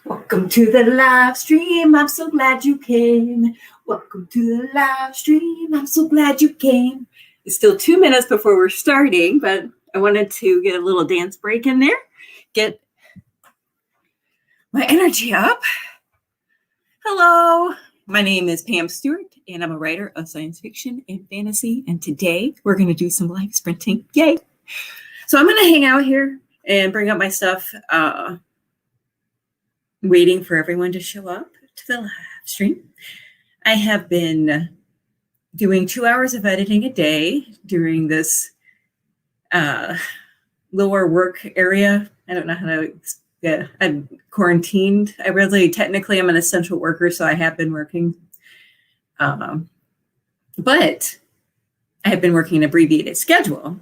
Welcome to the live stream. I'm so glad you came. Welcome to the live stream. I'm so glad you came. It's still 2 minutes before we're starting, but I wanted to get a little dance break in there, get my energy up. Hello, my name is Pam Stewart, and I'm a writer of science fiction and fantasy. And today we're going to do some live sprinting. Yay! So I'm going to hang out here and bring up my stuff. Waiting for everyone to show up to the live stream. I have been doing 2 hours of editing a day during this lower work area. I don't know how to, I'm quarantined. Technically I'm an essential worker, so I have been working. But I have been working an abbreviated schedule.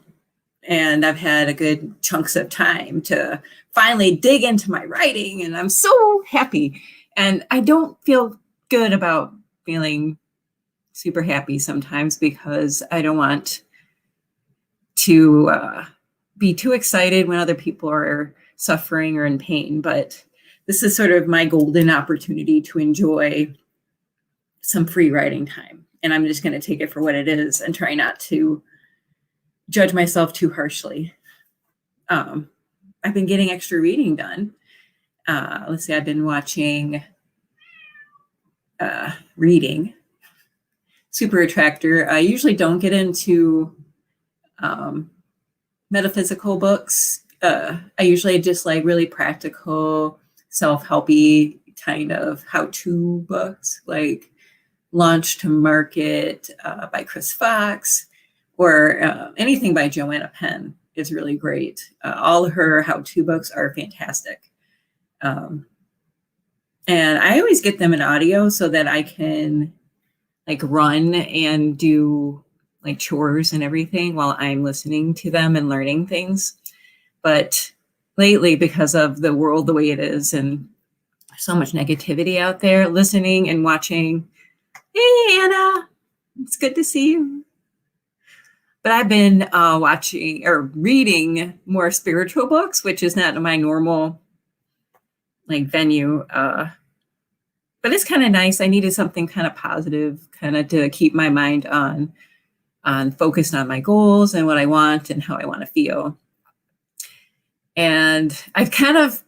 And I've had a good chunks of time to finally dig into my writing, and I'm so happy. And I don't feel good about feeling super happy sometimes because I don't want to be too excited when other people are suffering or in pain. But this is sort of my golden opportunity to enjoy some free writing time. And I'm just going to take it for what it is and try not to judge myself too harshly. I've been getting extra reading done. Let's see, I've been watching reading Super Attractor. I usually don't get into metaphysical books. I usually just like really practical, self-helpy kind of how-to books, like Launch to Market by Chris Fox, or anything by Joanna Penn is really great. All her how-to books are fantastic. And I always get them in audio so that I can like run and do like chores and everything while I'm listening to them and learning things. But lately, because of the world the way it is and so much negativity out there, listening and watching. Hey, Anna, it's good to see you. But I've been watching or reading more spiritual books, which is not my normal like venue. But it's kind of nice. I needed something kind of positive, kind of to keep my mind on focused on my goals and what I want and how I want to feel. And I've kind of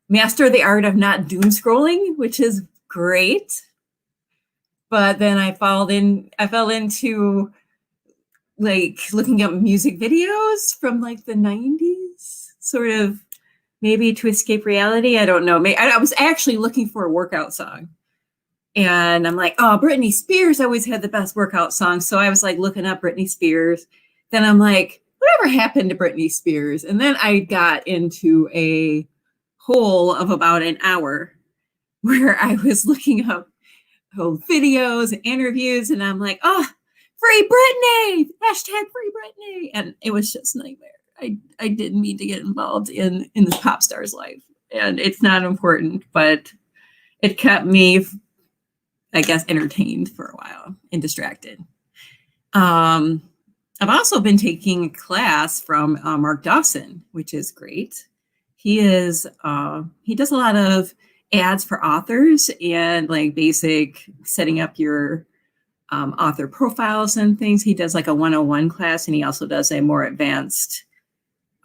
mastered the art of not doom scrolling, which is great. But then I fell into like looking up music videos from like the 90s, sort of maybe to escape reality. I don't know. I was actually looking for a workout song. And I'm like, oh, Britney Spears always had the best workout songs. So I was like looking up Britney Spears. Then I'm like, whatever happened to Britney Spears? And then I got into a hole of about an hour where I was looking up old videos and interviews. And I'm like, oh, free Britney! Hashtag free Britney! And it was just a nightmare. I didn't mean to get involved in this pop star's life. And it's not important, but it kept me, I guess, entertained for a while and distracted. I've also been taking a class from Mark Dawson, which is great. He does a lot of ads for authors and like basic setting up your author profiles and things. He does like a 101 class, and he also does a more advanced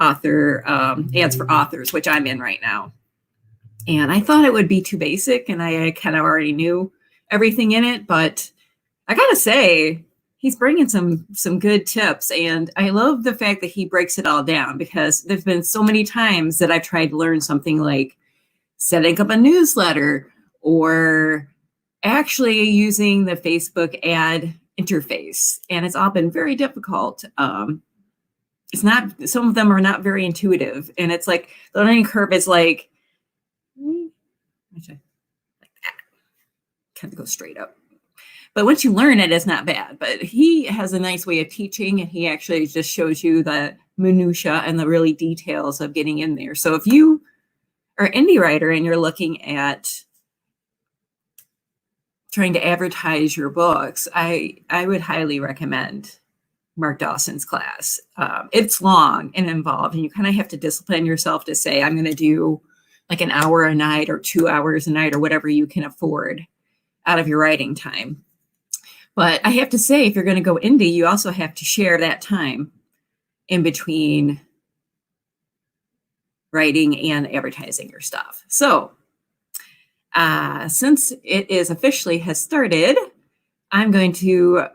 author ads for authors, which I'm in right now. And I thought it would be too basic, and I kind of already knew everything in it, but I gotta say, he's bringing some good tips. And I love the fact that he breaks it all down, because there's been so many times that I've tried to learn something like setting up a newsletter or actually using the Facebook ad interface. And it's all been very difficult. It's not, some of them are not very intuitive. And it's like, the learning curve is like that. Kind of go straight up. But once you learn it, it's not bad. But he has a nice way of teaching, and he actually just shows you the minutia and the really details of getting in there. So if you are an indie writer and you're looking at trying to advertise your books, I would highly recommend Mark Dawson's class. It's long and involved, and you kind of have to discipline yourself to say, I'm going to do like an hour a night or 2 hours a night or whatever you can afford out of your writing time. But I have to say, if you're going to go indie, you also have to share that time in between writing and advertising your stuff. So since it is officially has started, I'm going to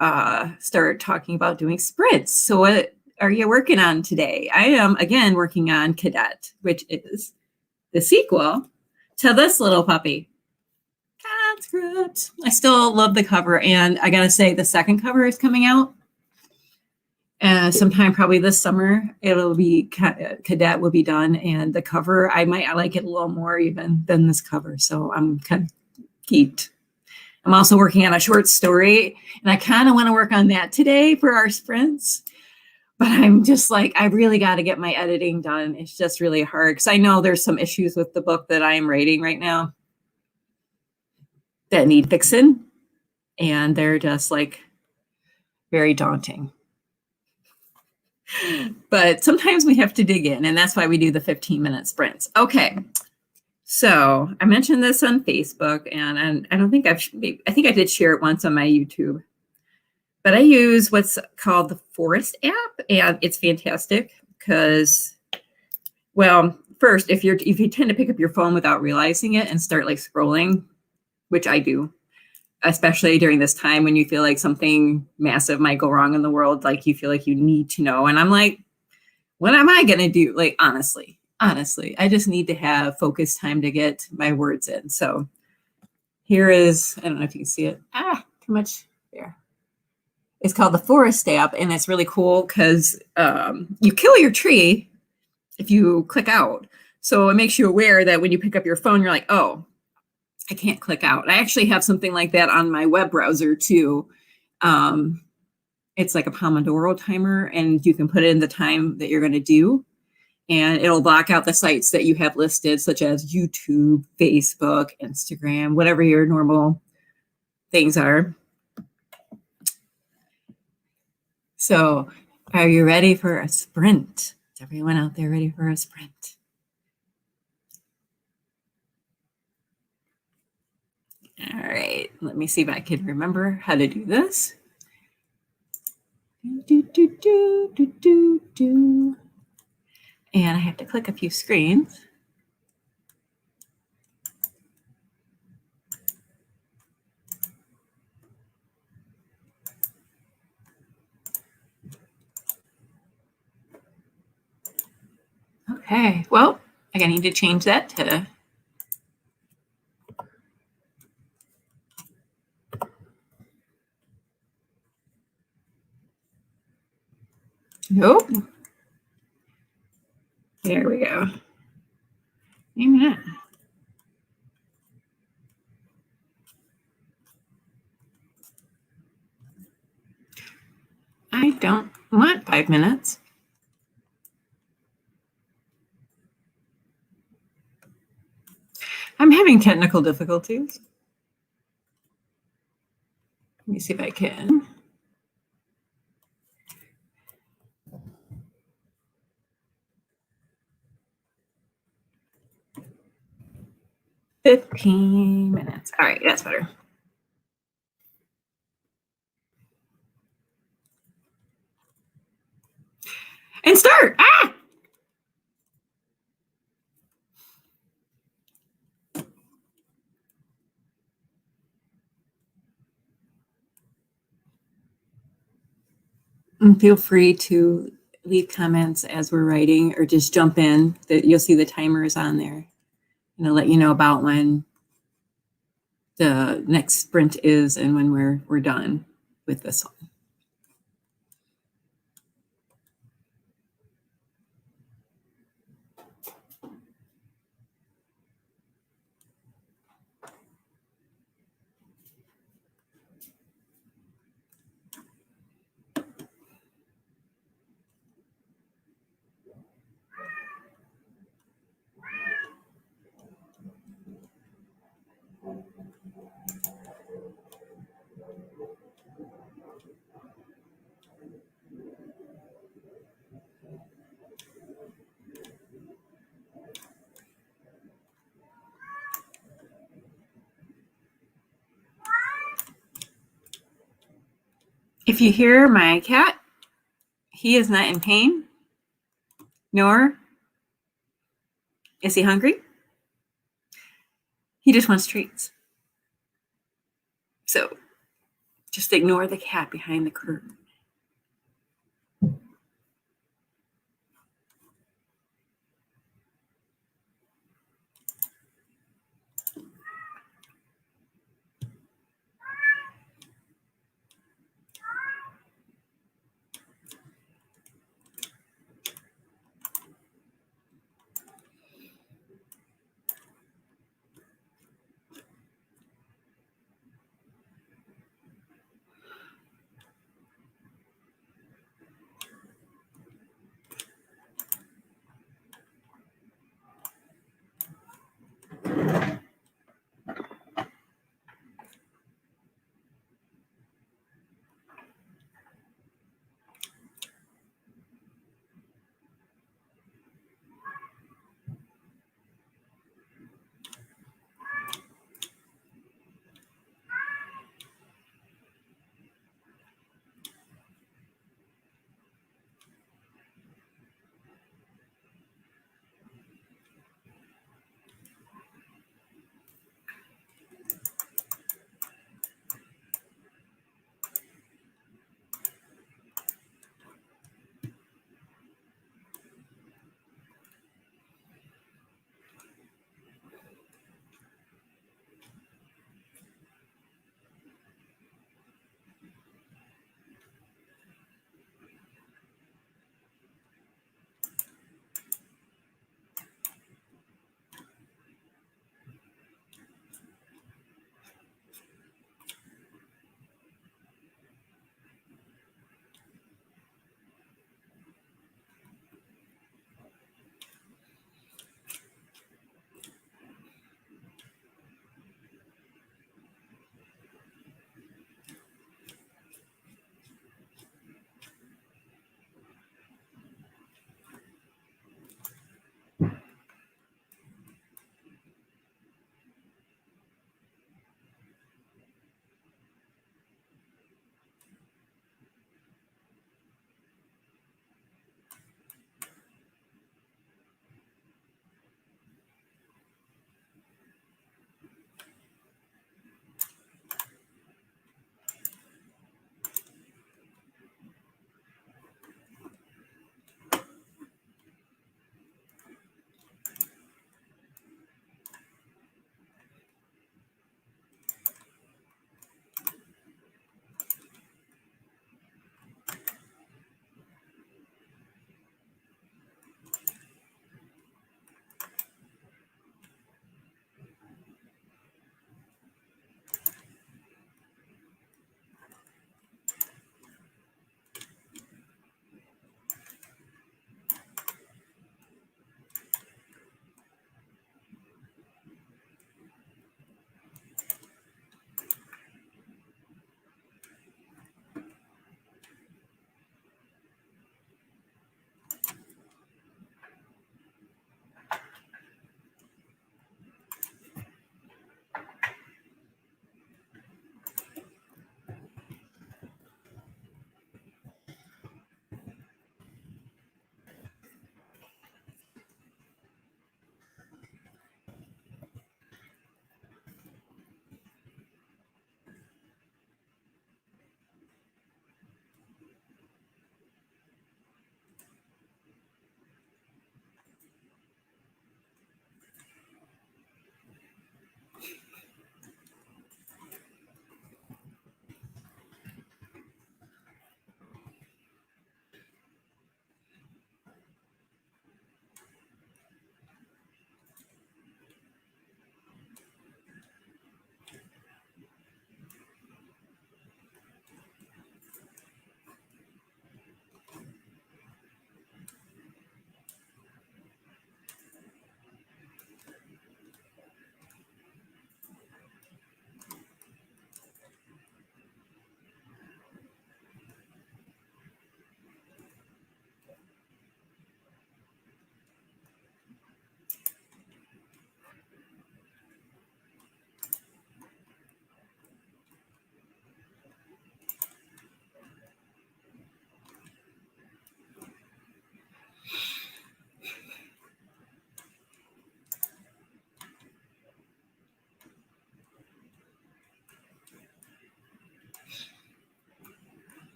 start talking about doing sprints. So what are you working on today? I am, again, working on Cadet, which is the sequel to this little puppy. That's good. I still love the cover, and I gotta say, the second cover is coming out. Sometime probably this summer, it'll be Cadet will be done, and the cover, I like it a little more even than this cover, so I'm kind of geeked. I'm also working on a short story, and I kind of want to work on that today for our sprints, but I'm just like, I really got to get my editing done. It's just really hard because I know there's some issues with the book that I am writing right now that need fixing, and they're just like very daunting. But sometimes we have to dig in, and that's why we do the 15-minute sprints. Okay, so I mentioned this on Facebook, and I don't think I think I did share it once on my YouTube. But I use what's called the Forest app, and it's fantastic because, well, first, if you tend to pick up your phone without realizing it and start like scrolling, which I do, especially during this time when you feel like something massive might go wrong in the world, like you feel like you need to know. And I'm like, what am I going to do? Like, honestly, I just need to have focused time to get my words in. So here is, I don't know if you can see it. Too much there. It's called the Forest app, and it's really cool because you kill your tree if you click out. So it makes you aware that when you pick up your phone, you're like, oh, I can't click out. I actually have something like that on my web browser too. It's like a Pomodoro timer, and you can put in the time that you're going to do, and it'll block out the sites that you have listed, such as YouTube, Facebook, Instagram, whatever your normal things are. So are you ready for a sprint? Is everyone out there ready for a sprint? All right, let me see if I can remember how to do this. And I have to click a few screens. Okay, well, I need to change that to nope. There we go. Maybe not. I don't want 5 minutes. I'm having technical difficulties. Let me see if I can. $15 minutes. All right, that's better. And start. And feel free to leave comments as we're writing, or just jump in. You'll see the timer is on there, and I'll let you know about when the next sprint is and when we're done with this one. If you hear my cat, he is not in pain, nor is he hungry. He just wants treats. So just ignore the cat behind the curtain.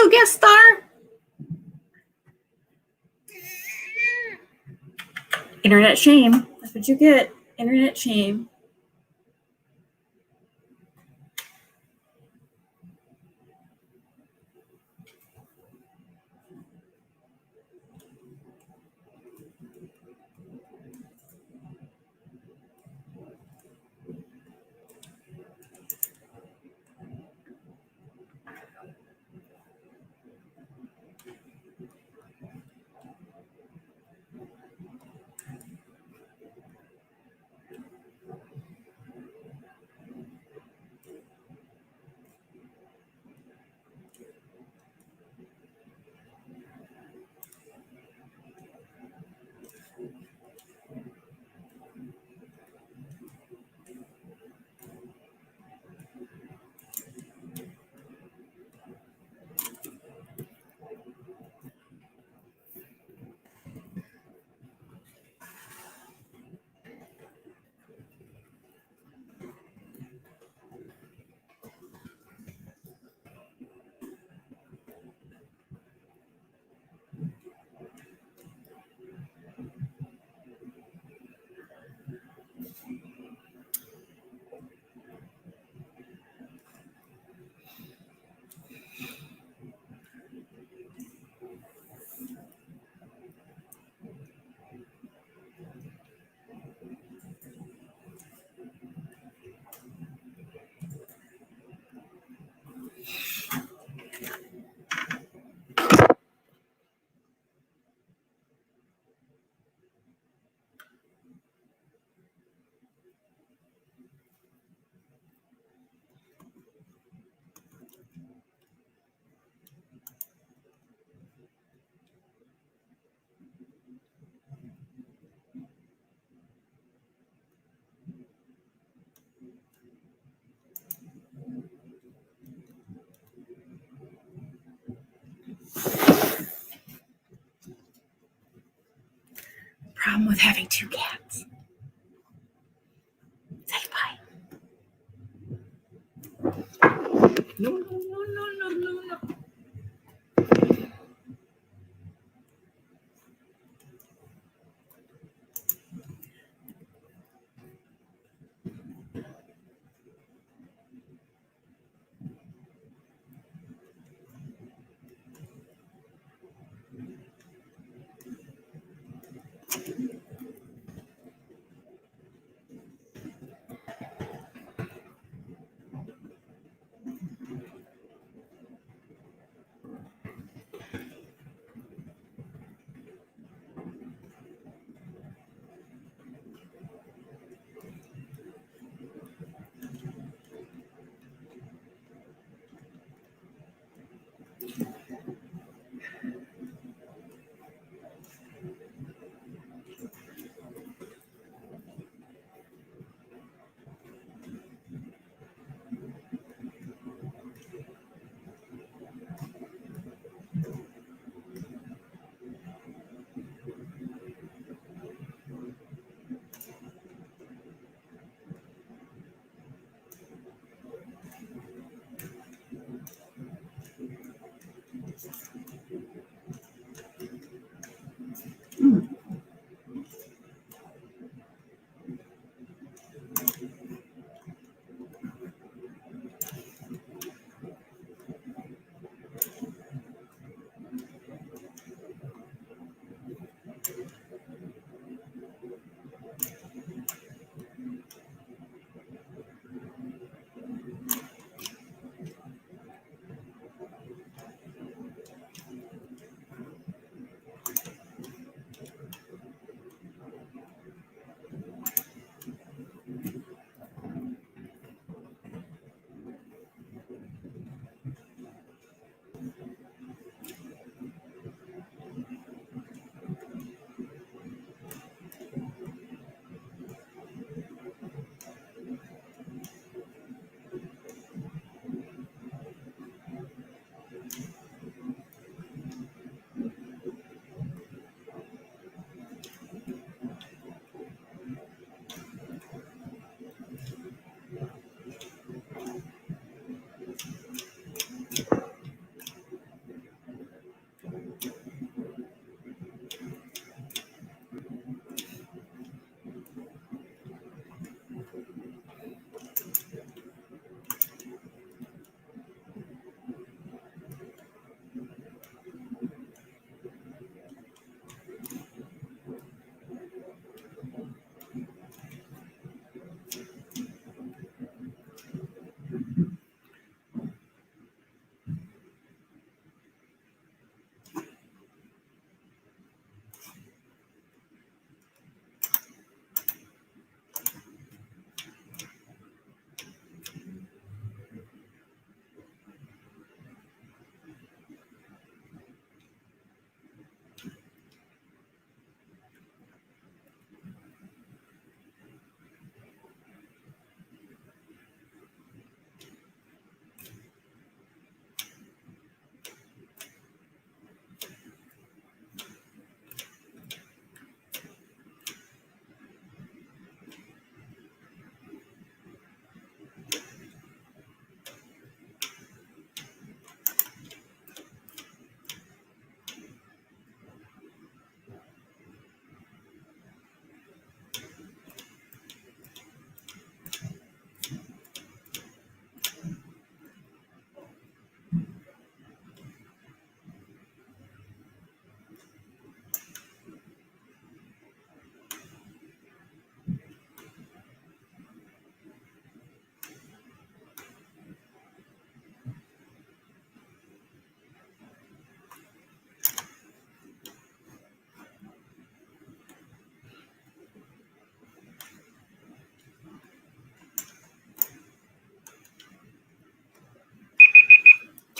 Hello, guest star. Internet shame. That's what you get. Internet shame. Problem with having two cats. Say bye. No.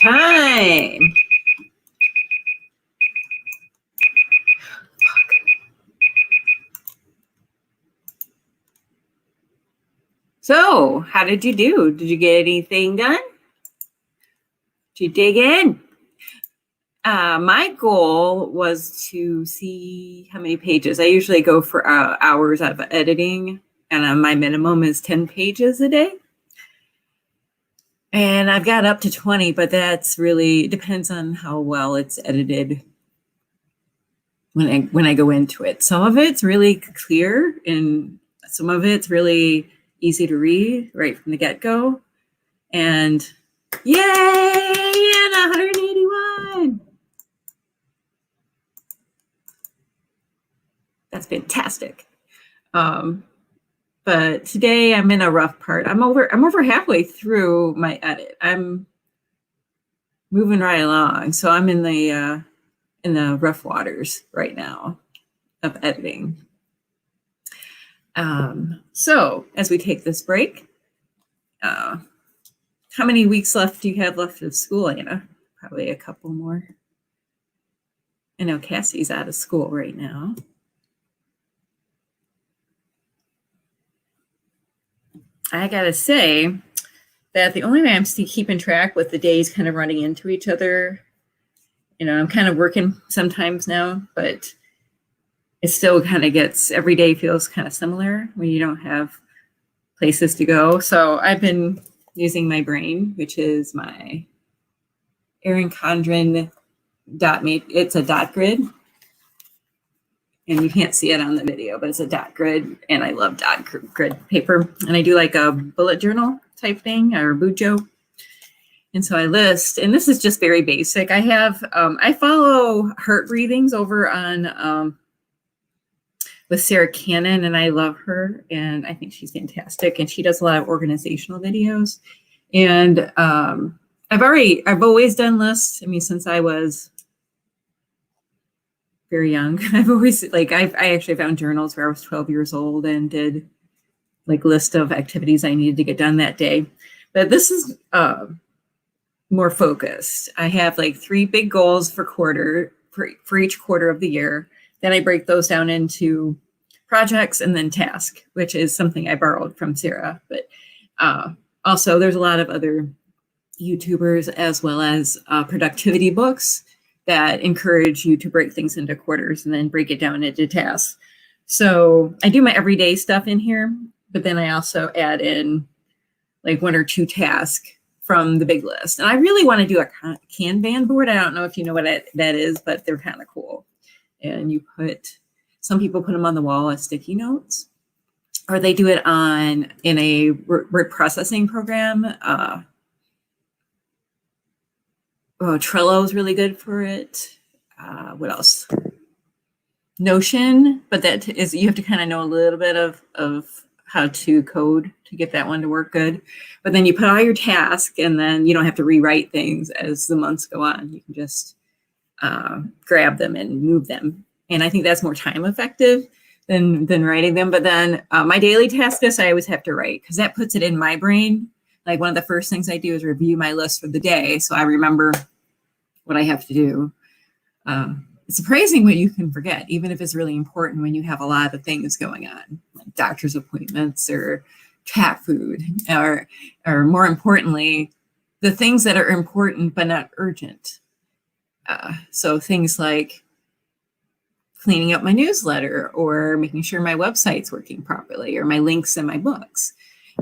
time. So, how did you do? Did you get anything done? Did you dig in? My goal was to see how many pages. I usually go for hours of editing, and my minimum is 10 pages a day. And I've got up to 20, but that's really depends on how well it's edited when I go into it. Some of it's really clear, and some of it's really easy to read right from the get-go. And yay, and 181. That's fantastic. But today I'm in a rough part. I'm over halfway through my edit. I'm moving right along. So I'm in the rough waters right now of editing. So as we take this break, how many weeks left do you have left of school, Anna? Probably a couple more. I know Cassie's out of school right now. I gotta say that the only way I'm still keeping track with the days kind of running into each other, I'm kind of working sometimes now, but it still kind of gets, every day feels kind of similar when you don't have places to go. So I've been using my brain, which is my Erin Condren it's a dot grid. And you can't see it on the video, but it's a dot grid, and I love dot grid paper. And I do like a bullet journal type thing, or bujo. And so I list, and this is just very basic. I have, I follow Heart Breathings over on, with Sarah Cannon, and I love her, and I think she's fantastic. And she does a lot of organizational videos. And I've always done lists. I mean, since I was very young. I've always I actually found journals where I was 12 years old and did list of activities I needed to get done that day. But this is more focused. I have 3 big goals for each quarter of the year. Then I break those down into projects and then tasks, which is something I borrowed from Sarah. But also there's a lot of other YouTubers as well as productivity books that encourage you to break things into quarters and then break it down into tasks. So I do my everyday stuff in here, but then I also add in 1 or 2 tasks from the big list. And I really want to do a Kanban board. I don't know if you know what that is, but they're kind of cool. And some people put them on the wall as sticky notes, or they do it in a word processing program. Trello is really good for it. What else? Notion, but that is, you have to kind of know a little bit of how to code to get that one to work good. But then you put all your tasks, and then you don't have to rewrite things as the months go on. You can just grab them and move them. And I think that's more time effective than writing them. But then my daily task list, I always have to write, because that puts it in my brain. One of the first things I do is review my list for the day, so I remember what I have to do. It's surprising what you can forget, even if it's really important when you have a lot of things going on, like doctor's appointments or cat food, or more importantly, the things that are important but not urgent. So things like cleaning up my newsletter, or making sure my website's working properly, or my links in my books,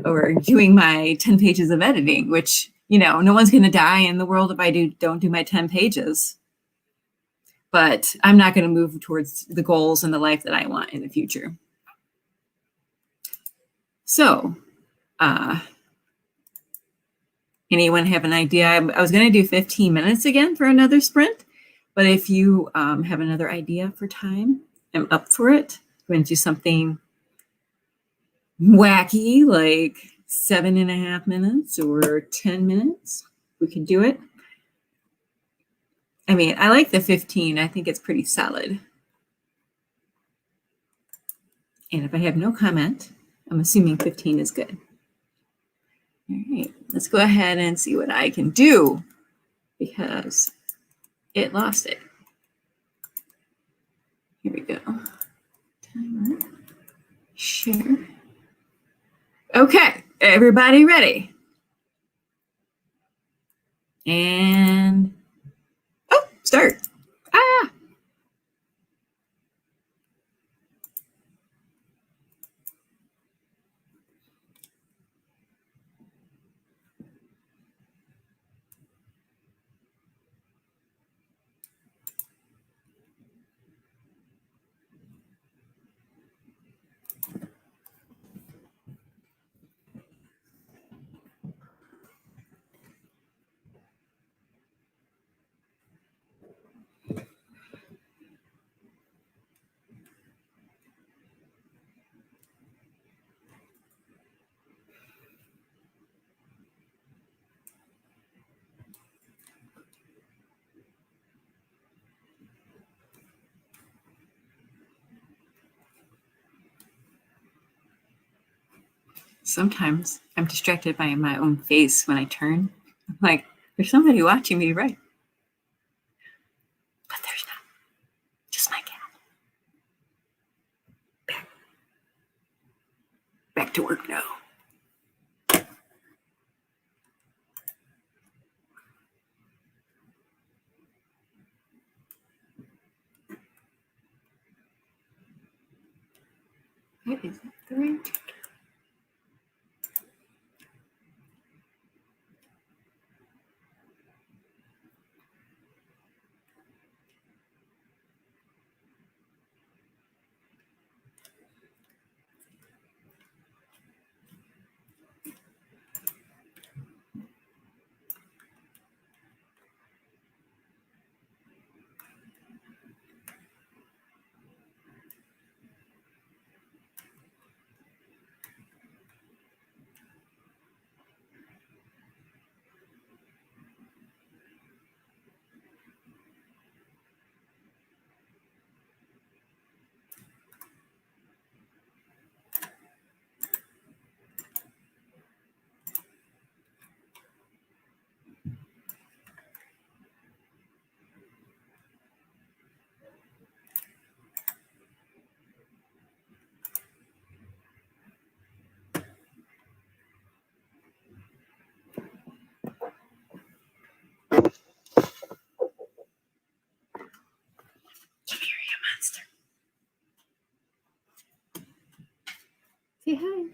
or doing my 10 pages of editing, which, no one's going to die in the world if I don't do my 10 pages. But I'm not going to move towards the goals and the life that I want in the future. So, anyone have an idea? I was going to do 15 minutes again for another sprint, but if you have another idea for time, I'm up for it. I'm going to do something wacky, like 7.5 minutes or 10 minutes. We can do it. I mean, I like the 15. I think it's pretty solid. And if I have no comment, I'm assuming 15 is good. All right, let's go ahead and see what I can do. because it lost it. Here we go. Timer. Share. Okay, everybody ready? And start. Ah. Sometimes I'm distracted by my own face when I turn. I'm like, there's somebody watching me, right? But there's not. Just my cat. Back to work now. Is that the right? Monster. Say hi.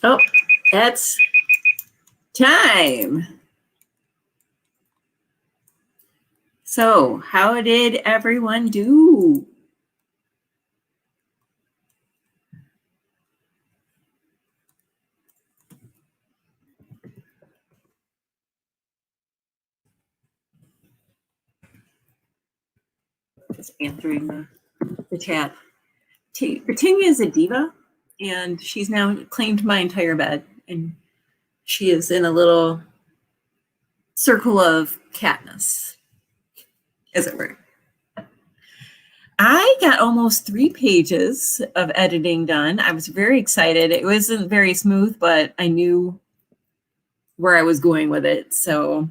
Oh, that's time. So, how did everyone do? Just answering the chat. Britannia is a diva, and she's now claimed my entire bed, and she is in a little circle of catness, as it were. I got almost 3 pages of editing done. I was very excited. It wasn't very smooth, but I knew where I was going with it. So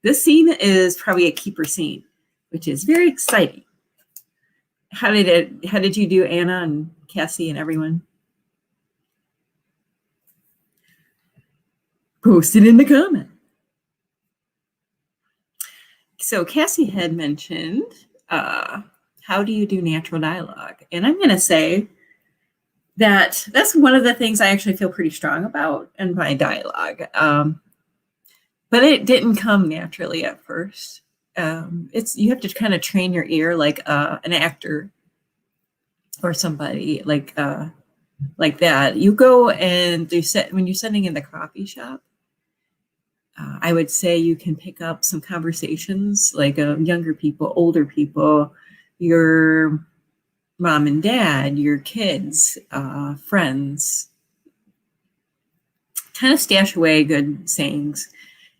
this scene is probably a keeper scene, which is very exciting. How did you do, Anna and Cassie and everyone? Post it in the comment. So Cassie had mentioned, how do you do natural dialogue? And I'm going to say that that's one of the things I actually feel pretty strong about in my dialogue. But it didn't come naturally at first. You have to kind of train your ear like an actor or somebody like that. You go and when you're sitting in the coffee shop, I would say you can pick up some conversations like younger people, older people, your mom and dad, your kids, friends. Kind of stash away good sayings.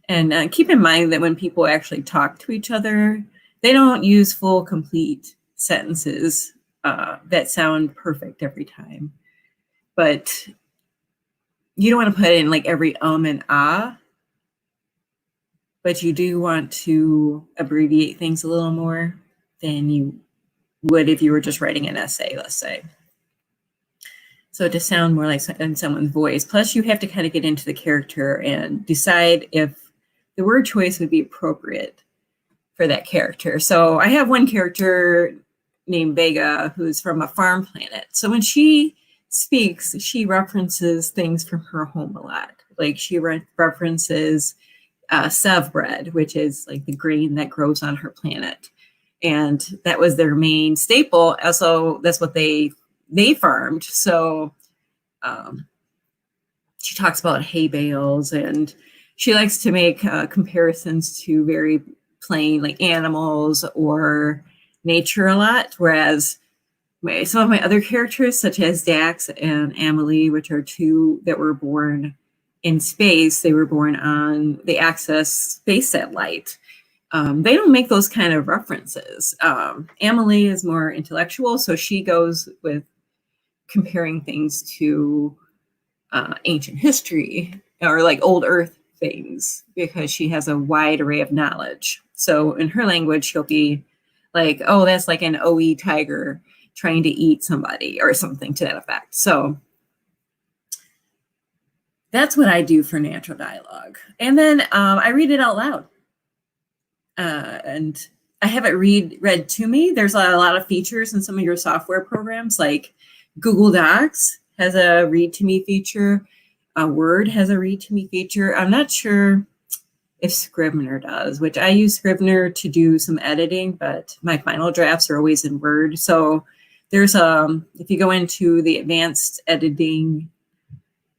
And keep in mind that when people actually talk to each other, they don't use full, complete sentences that sound perfect every time. But you don't want to put in like every and ah, but you do want to abbreviate things a little more than you would if you were just writing an essay, let's say. So to sound more like in someone's voice. Plus, you have to kind of get into the character and decide if the word choice would be appropriate for that character. So I have one character named Vega who's from a farm planet. So when she speaks, she references things from her home a lot. Like she references sev bread, which is like the grain that grows on her planet. And that was their main staple. Also, that's what they farmed. So she talks about hay bales, and she likes to make comparisons to very plain like animals or nature a lot. Whereas some of my other characters, such as Dax and Amelie, which are 2 that were born in space, they were born on the Access space satellite. They don't make those kind of references. Amelie is more intellectual, so she goes with comparing things to ancient history or like old Earth things because she has a wide array of knowledge. So in her language, she'll be like, oh, that's like an OE tiger trying to eat somebody or something to that effect. So that's what I do for natural dialogue. And then I read it out loud. And I have it read to me. There's a lot of features in some of your software programs, like Google Docs has a read to me feature. Word has a read to me feature. I'm not sure if Scrivener does, which I use Scrivener to do some editing, but my final drafts are always in Word. So there's if you go into the advanced editing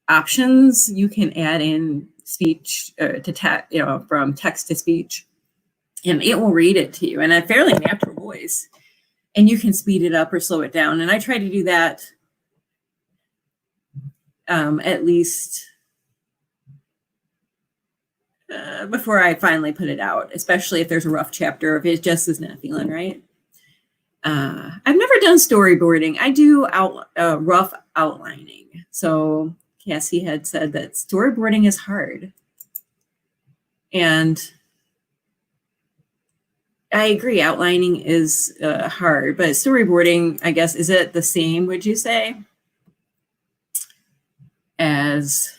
options, you can add in speech to text, from text to speech, and it will read it to you in a fairly natural voice. And you can speed it up or slow it down. And I try to do that at least before I finally put it out, especially if there's a rough chapter of it just is not feeling right. I've never done storyboarding. I do rough outlining. So Cassie had said that storyboarding is hard. And I agree, outlining is hard, but storyboarding, I guess, is it the same, would you say, as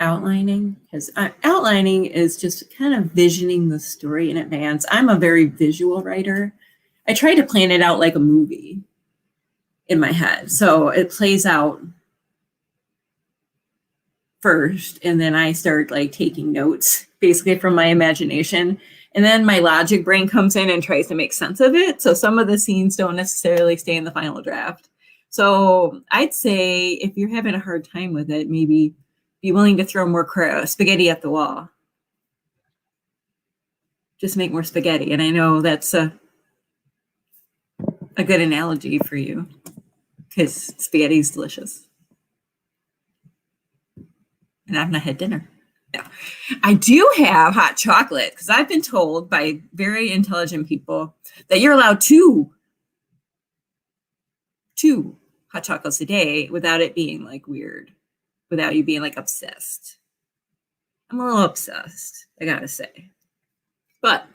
outlining? Because outlining is just kind of visioning the story in advance. I'm a very visual writer. I try to plan it out like a movie in my head. So it plays out first, and then I start like taking notes basically from my imagination. And then my logic brain comes in and tries to make sense of it. So some of the scenes don't necessarily stay in the final draft. So I'd say if you're having a hard time with it, maybe be willing to throw more spaghetti at the wall. Just make more spaghetti. And I know that's a good analogy for you because spaghetti is delicious. And I've not had dinner. No. I do have hot chocolate because I've been told by very intelligent people that you're allowed two hot chocolates a day without it being like weird, without you being like obsessed. I'm a little obsessed, I gotta say. But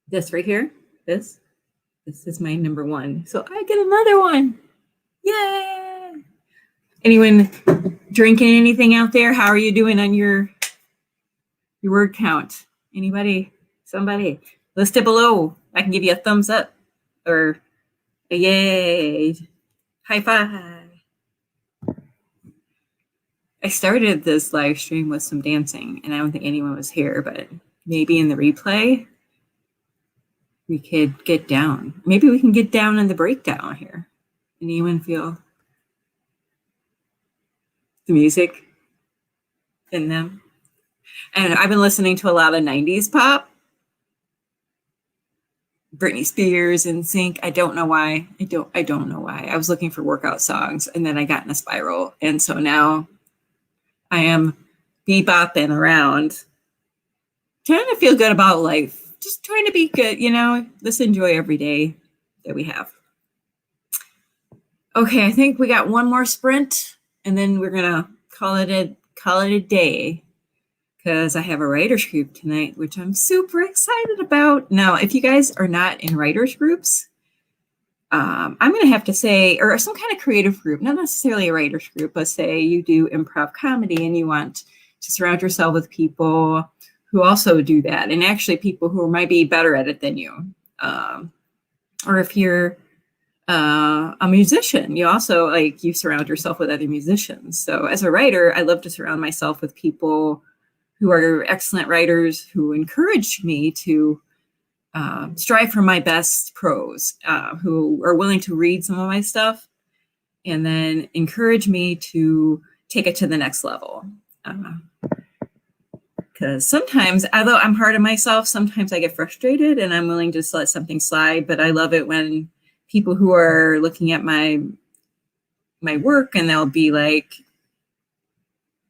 this right here, this is my number one. So I get another one. Yay! Anyone drinking anything out there? How are you doing on your word count? Anybody? Somebody? List it below. I can give you a thumbs up or a yay. High five. I started this live stream with some dancing, and I don't think anyone was here, but maybe in the replay, we could get down. Maybe we can get down in the breakdown here. Anyone feel the music in them? And I've been listening to a lot of 90s pop. Britney Spears and Sync. I don't know why. I don't know why. I was looking for workout songs and then I got in a spiral. And so now I am bebopping around, trying to feel good about life. Just trying to be good, you know, let's enjoy every day that we have. Okay, I think we got one more sprint and then we're gonna call it a day. Because I have a writer's group tonight, which I'm super excited about. Now, if you guys are not in writer's groups, I'm going to have to say, or some kind of creative group, not necessarily a writer's group, but say you do improv comedy and you want to surround yourself with people who also do that, and actually people who might be better at it than you. Or if you're a musician, you also you surround yourself with other musicians. So as a writer, I love to surround myself with people who are excellent writers who encourage me to strive for my best prose, who are willing to read some of my stuff and then encourage me to take it to the next level. Because sometimes, although I'm hard on myself, sometimes I get frustrated and I'm willing to just let something slide. But I love it when people who are looking at my work and they'll be like,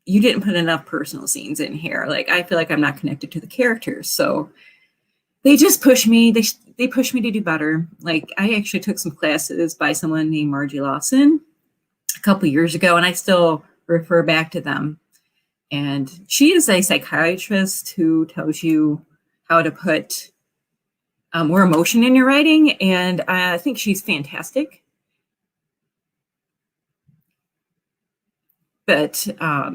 you didn't put enough personal scenes in here. Like, I feel like I'm not connected to the characters. So they just push me. They push me to do better. Like, I actually took some classes by someone named Margie Lawson a couple years ago, and I still refer back to them. And she is a psychiatrist who tells you how to put more emotion in your writing. And I think she's fantastic. But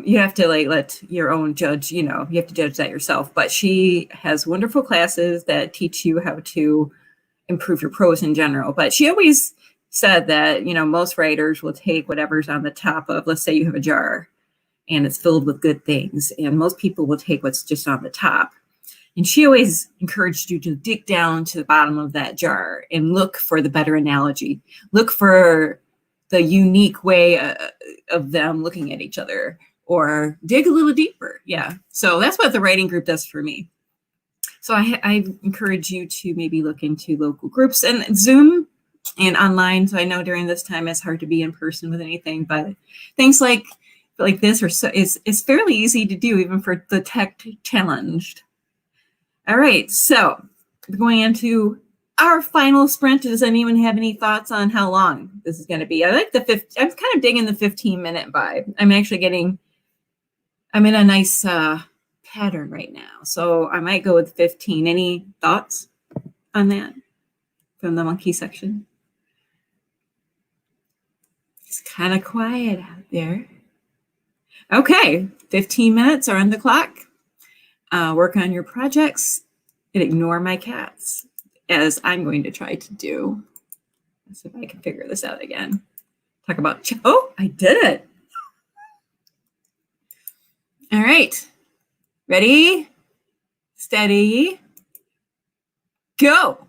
you have to let your own judge, you have to judge that yourself. But she has wonderful classes that teach you how to improve your prose in general. But she always said that, most writers will take whatever's on the top of, let's say you have a jar and it's filled with good things. And most people will take what's just on the top. And she always encouraged you to dig down to the bottom of that jar and look for the better analogy. Look for the unique way of them looking at each other, or dig a little deeper. Yeah. So that's what the writing group does for me. So I encourage you to maybe look into local groups and Zoom and online. So I know during this time it's hard to be in person with anything, but things like this is fairly easy to do even for the tech challenged. All right. So going into our final sprint. Does anyone have any thoughts on how long this is going to be? I like I'm kind of digging the 15-minute vibe. I'm in a nice pattern right now. So I might go with 15. Any thoughts on that from the monkey section? It's kind of quiet out there. Okay, 15 minutes are on the clock. Work on your projects and ignore my cats, as I'm going to try to do. Let's see if I can figure this out again. Talk about, oh, I did it. All right. Ready, steady, go.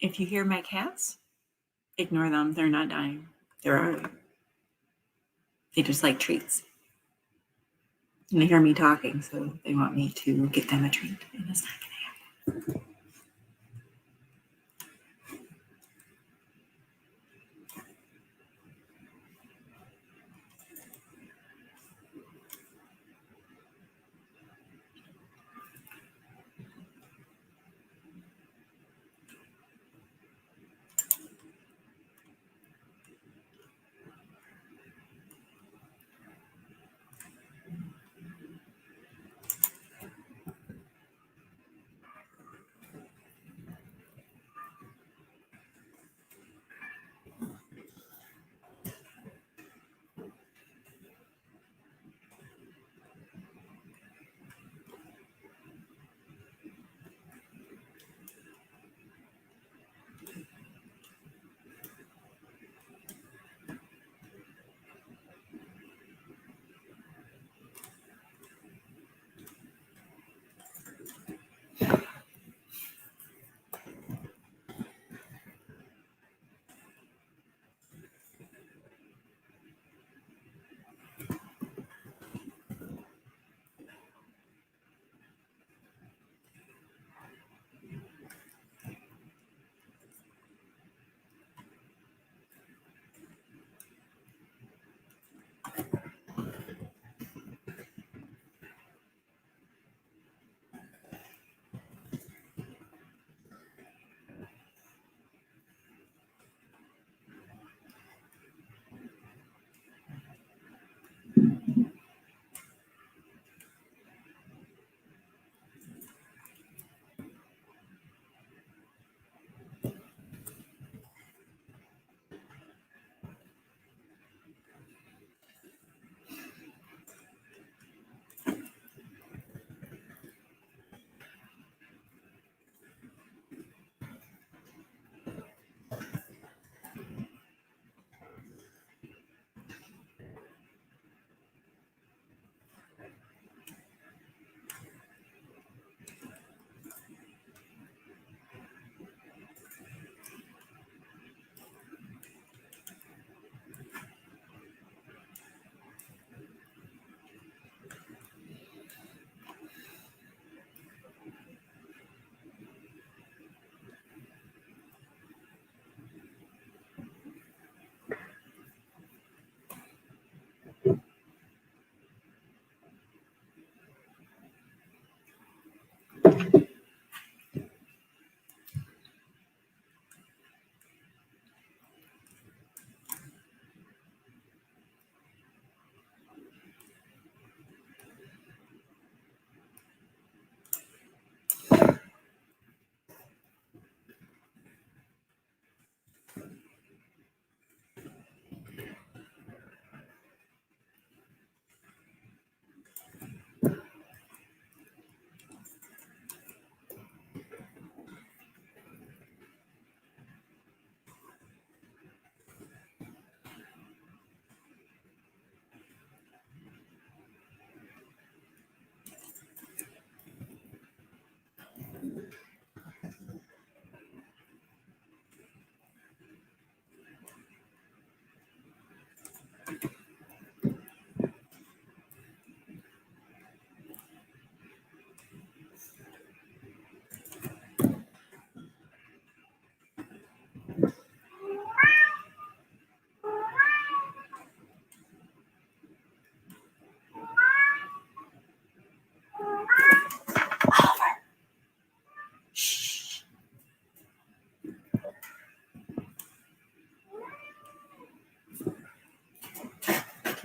If you hear my cats, ignore them. They're not dying. They're all right. They just like treats. And they hear me talking, so they want me to get them a treat. And it's not going to happen.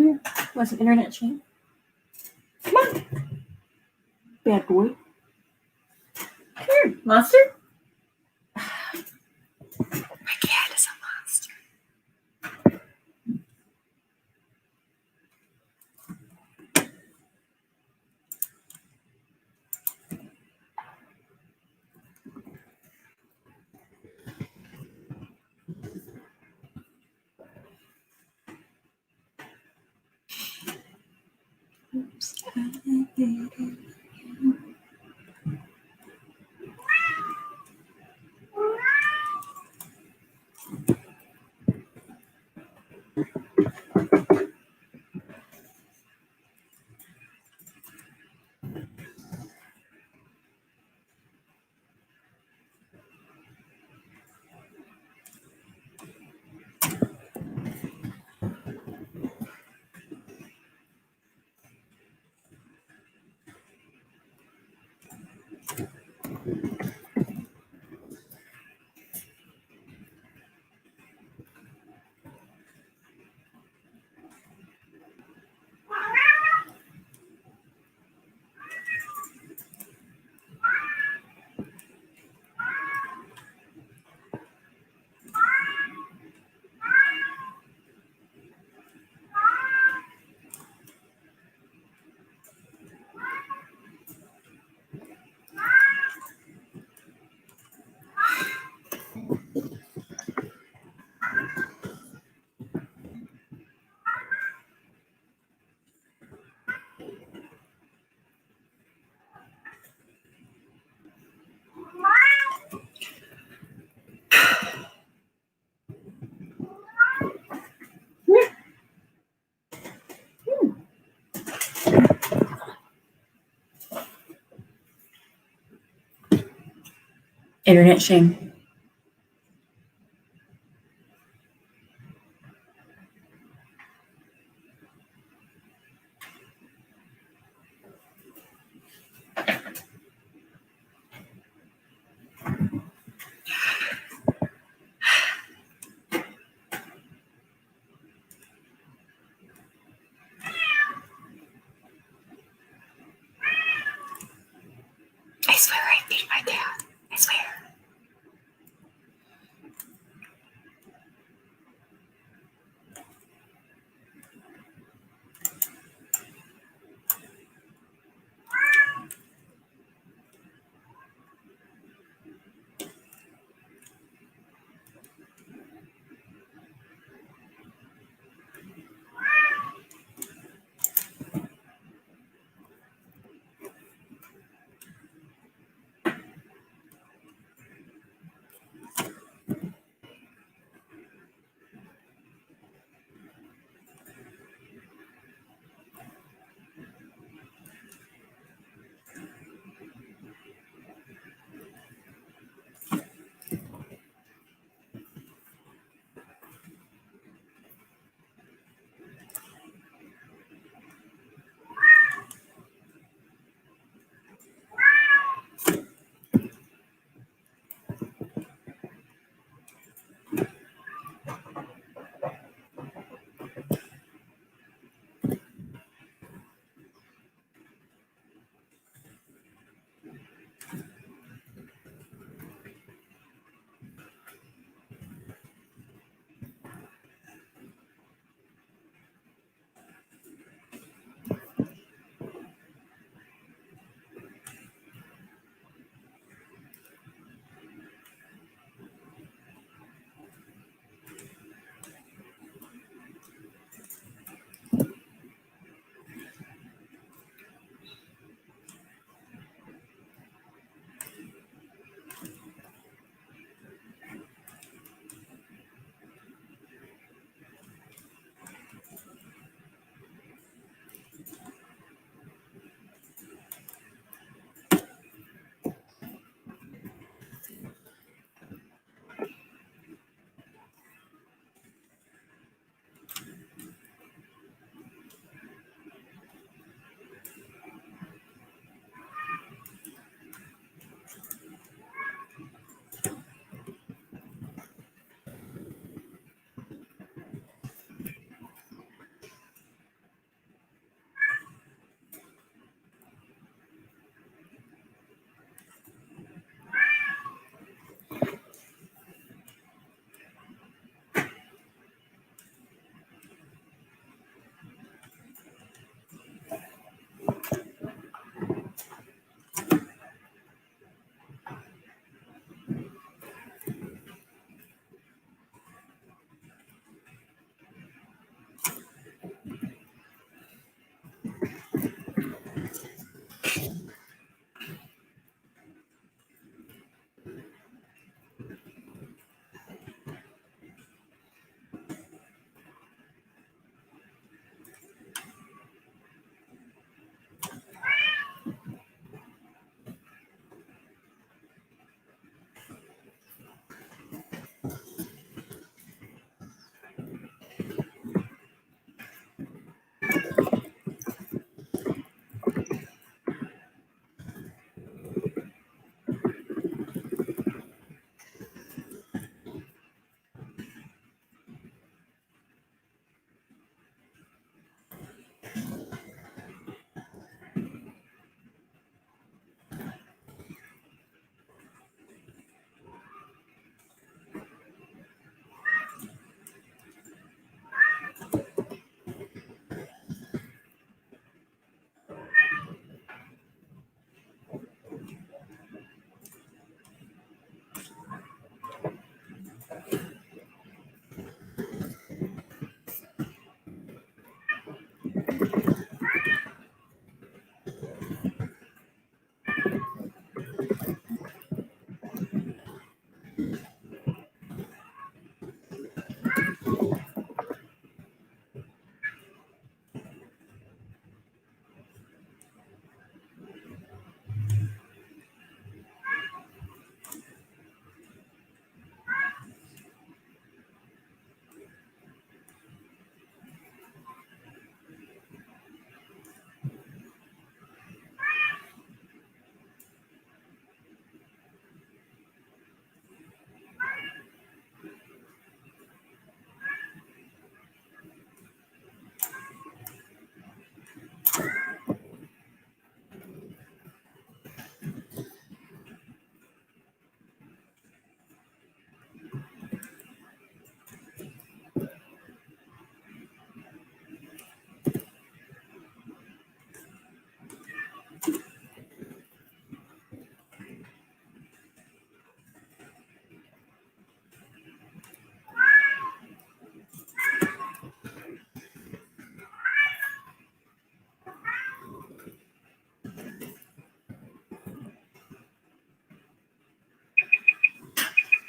here. Want some internet shame? Come on. Bad boy. Come here, monster. My cat is a monster. Oops. Internet shame. I swear I beat my cat. I swear.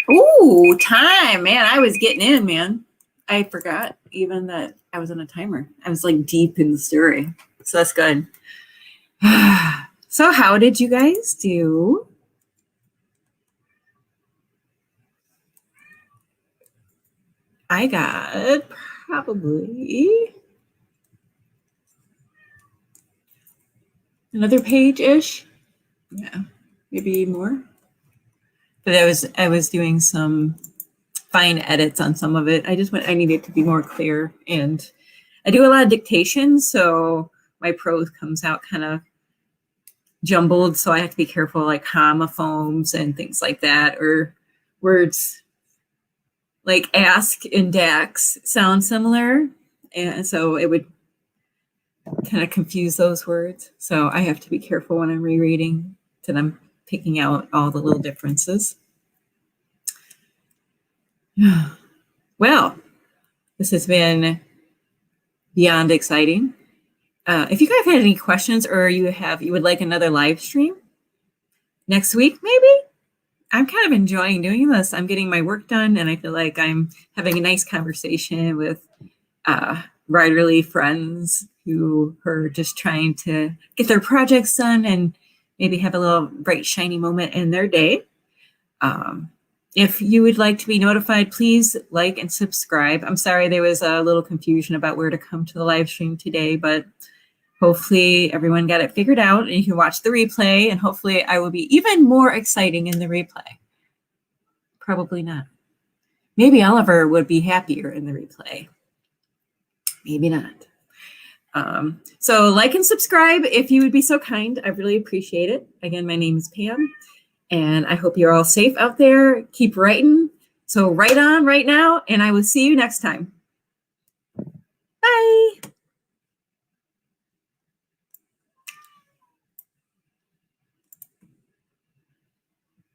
Ooh, time, man. I was getting in, man. I forgot even that I was on a timer. I was like deep in the story. So that's good. So how did you guys do? I got probably another page-ish. Yeah, maybe more. But I was doing some fine edits on some of it. I needed to be more clear, and I do a lot of dictation, so my prose comes out kind of jumbled, so I have to be careful, like homophones and things like that, or words like ask and dax sound similar, and so it would kind of confuse those words. So I have to be careful when I'm rereading that I'm picking out all the little differences. Well, this has been beyond exciting. If you guys had any questions, or you would like another live stream next week, maybe. I'm kind of enjoying doing this. I'm getting my work done, and I feel like I'm having a nice conversation with writerly friends who are just trying to get their projects done and maybe have a little bright, shiny moment in their day. If you would like to be notified, please like and subscribe. I'm sorry there was a little confusion about where to come to the live stream today, but hopefully everyone got it figured out and you can watch the replay, and hopefully I will be even more exciting in the replay. Probably not. Maybe Oliver would be happier in the replay. Maybe not. So like and subscribe if you would be so kind. I really appreciate it. Again, my name is Pam, and I hope you're all safe out there. Keep writing. So write on right now, and I will see you next time. Bye.